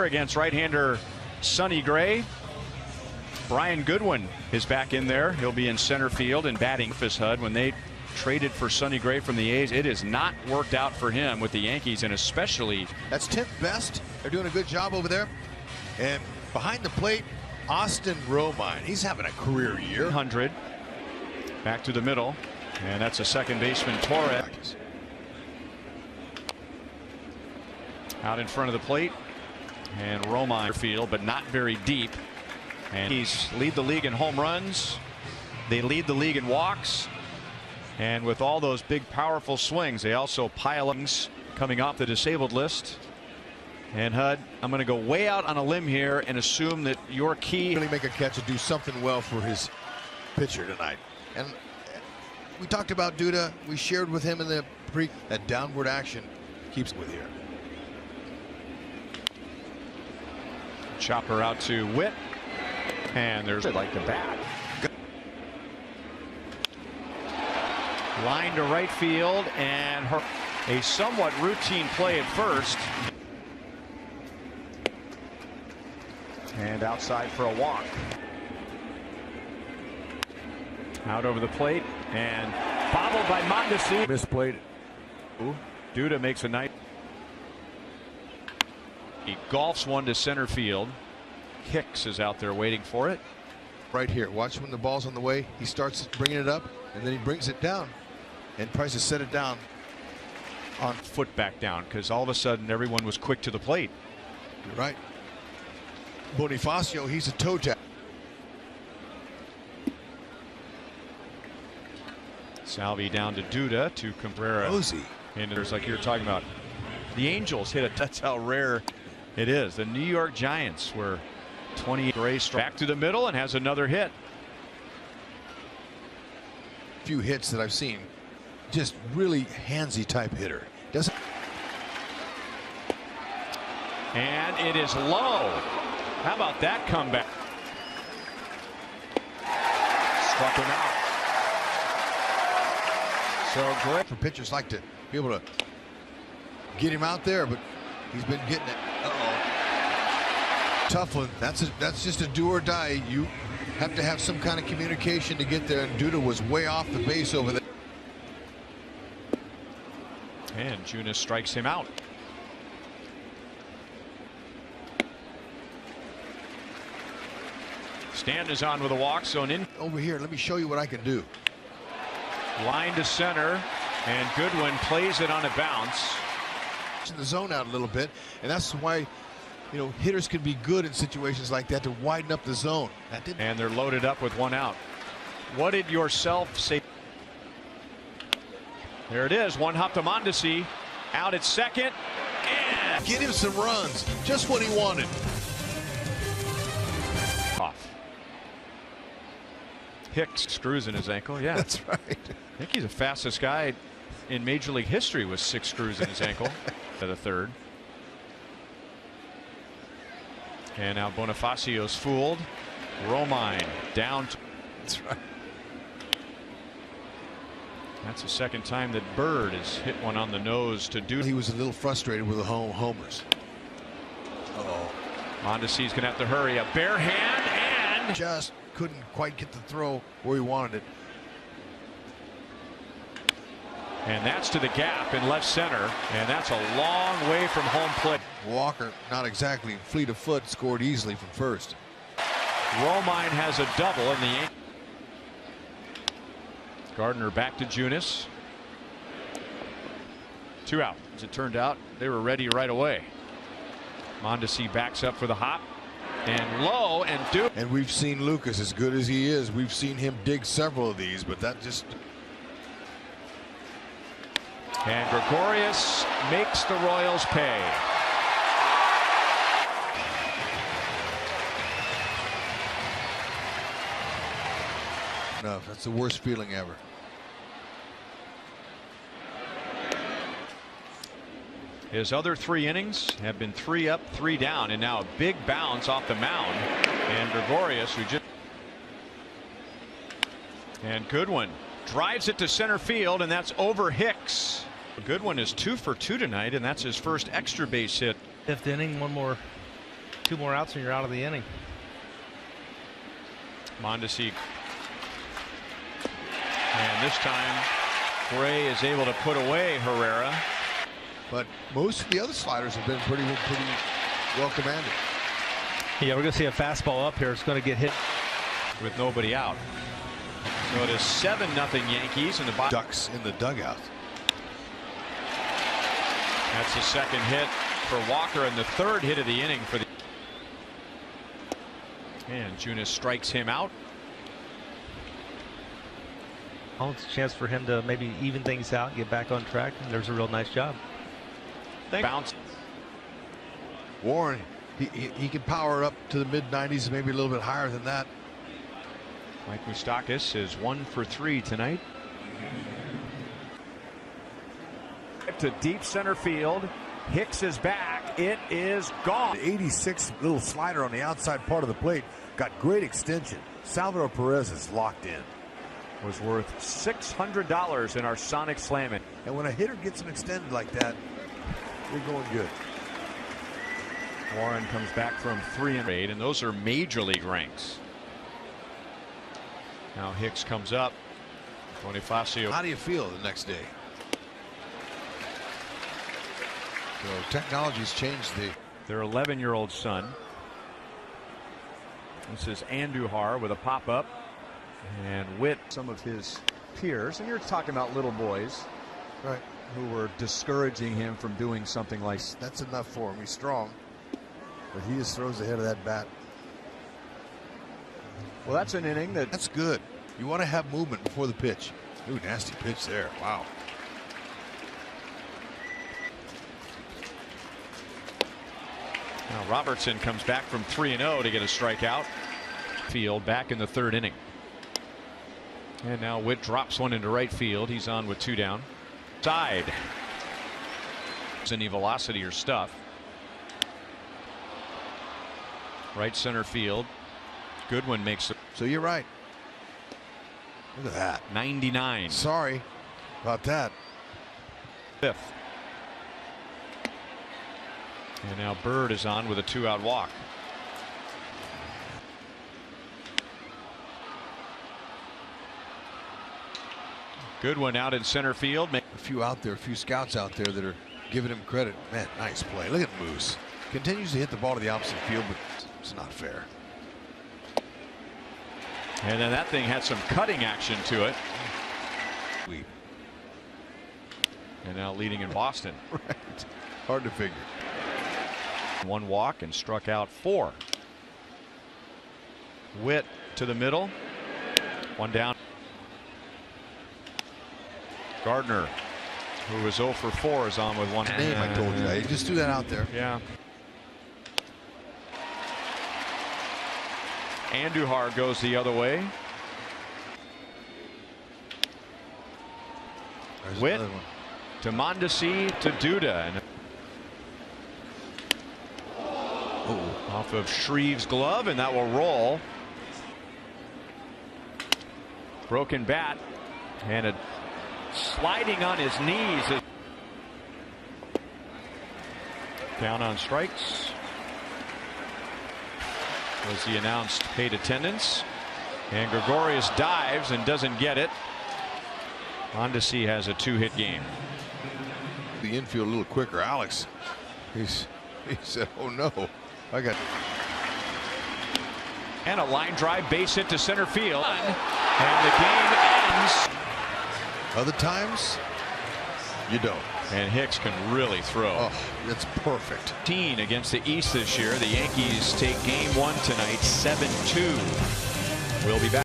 Against right-hander Sonny Gray. Brian Goodwin is back in there. He'll be in center field and batting. HUD, when they traded for Sonny Gray from the A's, it has not worked out for him with the Yankees, and especially that's 10th best. They're doing a good job over there. And behind the plate, Austin Romine. He's having a career year. 100 back to the middle, and that's a second baseman, Torres, out in front of the plate. And Romine field, but not very deep. And he's lead the league in home runs. They lead the league in walks. And with all those big, powerful swings, they also pile up coming off the disabled list. And HUD, I'm going to go way out on a limb here and assume that your key really make a catch and do something well for his pitcher tonight. And we talked about Duda. We shared with him in the that downward action keeps with here. Chopper out to Witt, and there's like the bat. Line to right field, and a somewhat routine play at first. And outside for a walk. Out over the plate, and bobbled by Mondesi. Misplayed. Ooh, Duda makes a nice. He golfs one to center field. Hicks is out there waiting for it. Right here. Watch when the ball's on the way. He starts bringing it up, and then he brings it down. And Price has set it down. On foot back down, because all of a sudden everyone was quick to the plate. You're right. Bonifacio, he's a toe tap. Salvi down to Duda to Cabrera. Rosie. And there's, like you were talking about, the Angels hit it. That's how rare it is. The New York Giants were 20. Gray back to the middle and has another hit. Few hits that I've seen. Just really handsy type hitter. Doesn't. And it is low. How about that comeback? Struck him out. So great for pitchers like to be able to get him out there, but he's been getting it. Tough one. That's just a do or die. You have to have some kind of communication to get there, and Duda was way off the base over there. And Junis strikes him out. Stanton is on with a walk, so an in. Over here, let me show you what I can do. Line to center, and Goodwin plays it on a bounce. In the zone out a little bit, and that's why, you know, hitters can be good in situations like that to widen up the zone. That didn't. And they're loaded up with one out. What did yourself say? There it is. One hop to Mondesi, out at second, and get him some runs. Just what he wanted. Off. Hicks screws in his ankle. Yeah, that's right. I think he's the fastest guy in Major League history with 6 screws in his ankle. To the third. And now Bonifacio's fooled. Romine down. That's right. That's the second time that Bird has hit one on the nose to do. He was a little frustrated with the homers. Mondesi's gonna have to hurry. A bare hand, and just couldn't quite get the throw where he wanted it. And that's to the gap in left center, and that's a long way from home plate. Walker, not exactly fleet of foot, scored easily from first. Romine has a double in the Yankees. Gardner back to Junis. 2 out. As it turned out, they were ready right away. Mondesi backs up for the hop, and low, and do. And we've seen Lucas, as good as he is, we've seen him dig several of these, but that just. And Gregorius makes the Royals pay. No, that's the worst feeling ever. His other 3 innings have been 3 up, 3 down, and now a big bounce off the mound. And Gregorius, who just. And Goodwin drives it to center field, and that's over Hicks. Goodwin is 2 for 2 tonight, and that's his first extra base hit. 5th inning, one more 2 more outs and you're out of the inning. Mondesi. And this time Gray is able to put away Herrera. But most of the other sliders have been pretty well commanded. Yeah, we're going to see a fastball up here. It's going to get hit With nobody out. So it is 7-0 Yankees in the bottom. Ducks in the dugout. That's the second hit for Walker and the third hit of the inning for the. And Junis strikes him out. Oh, it's a chance for him to maybe even things out, get back on track. And there's a real nice job. Bounce. Warren, he can power up to the mid-90s, maybe a little bit higher than that. Mike Moustakas is 1 for 3 tonight. To deep center field. Hicks is back. It is gone. The 86 little slider on the outside part of the plate got great extension. Salvador Perez is locked in. Was worth $600 in our Sonic Slamming. And when a hitter gets him extended like that, they're going good. Warren comes back from 3-8, and those are major league ranks. Now Hicks comes up. Bonifacio. How do you feel the next day? So technology's changed their 11-year-old son. This is Andujar with a pop-up. And Witt. Some of his peers, and you're talking about little boys, right, who were discouraging him from doing something like. That's enough for him. He's strong, but he just throws the head of that bat. Well, that's an inning that's good. You want to have movement before the pitch. Ooh, nasty pitch there. Wow. Now Robertson comes back from 3-0 to get a strikeout. Field back in the third inning. And now Witt drops one into right field. He's on with 2 down. Side. Any velocity or stuff. Right center field. Goodwin makes it. So you're right. Look at that. 99. Sorry about that. 5th. And now Bird is on with a 2-out walk. Goodwin out in center field. A few out there, a few scouts out there that are giving him credit. Man, nice play. Look at Moose. Continues to hit the ball to the opposite field, but it's not fair. And then that thing had some cutting action to it. And now leading in Boston. Right. Hard to figure. 1 walk and struck out 4. Witt to the middle. 1 down. Gardner, who was 0 for 4, is on with 1. Name I told you. I just threw that out there. Yeah. Andujar goes the other way. There's Witt another one. to Mondesi to Duda. And off of Shreve's glove, and that will roll. Broken bat and a sliding on his knees. Down on strikes. Was the announced paid attendance. And Gregorius dives and doesn't get it. Mondesi has a 2-hit game. The infield a little quicker. Alex, he said, oh no, I got. And a line drive base hit to center field. And the game ends. Other times, you don't. And Hicks can really throw. Oh, that's perfect. Against the East this year. The Yankees take game 1 tonight, 7-2. We'll be back.